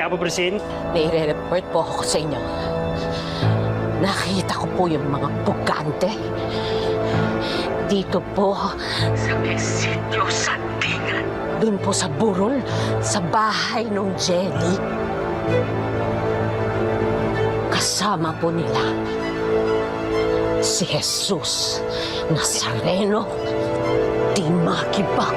Quiapo Brisin. May report po ako sa inyo. Nakita ko po yung mga bugante. Dito po sa Exitio Santingan. Doon po sa burol, sa bahay ng Jenny. Kasama po nila si Jesus Nazareno di Makibak.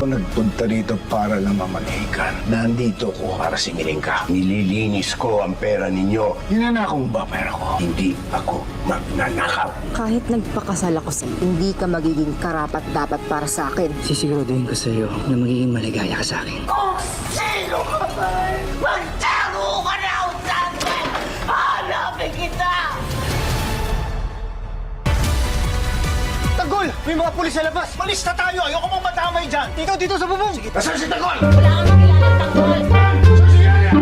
Ako nagpunta dito para lang mamanikan. Nandito ko para singilin ka. Nililinis ko ang pera ninyo. Ninanakong ba pera ko? Hindi ako magnanakaw. Kahit nagpakasal ako sa'yo, hindi ka magiging karapat-dapat para sa akin. Sisiguraduhin ko sa'yo na magiging maligaya ka sa akin. Kung sino ka man, magtago ka na usan! Hanapin kita! Tanggol! May mga pulis sa labas! Malis na tayo! Ayoko mong matamay dyan! Ikaw dito sa bubong! Nasaan si Tagol? Wala kang makilala ng tanggol! Saan si Yaya?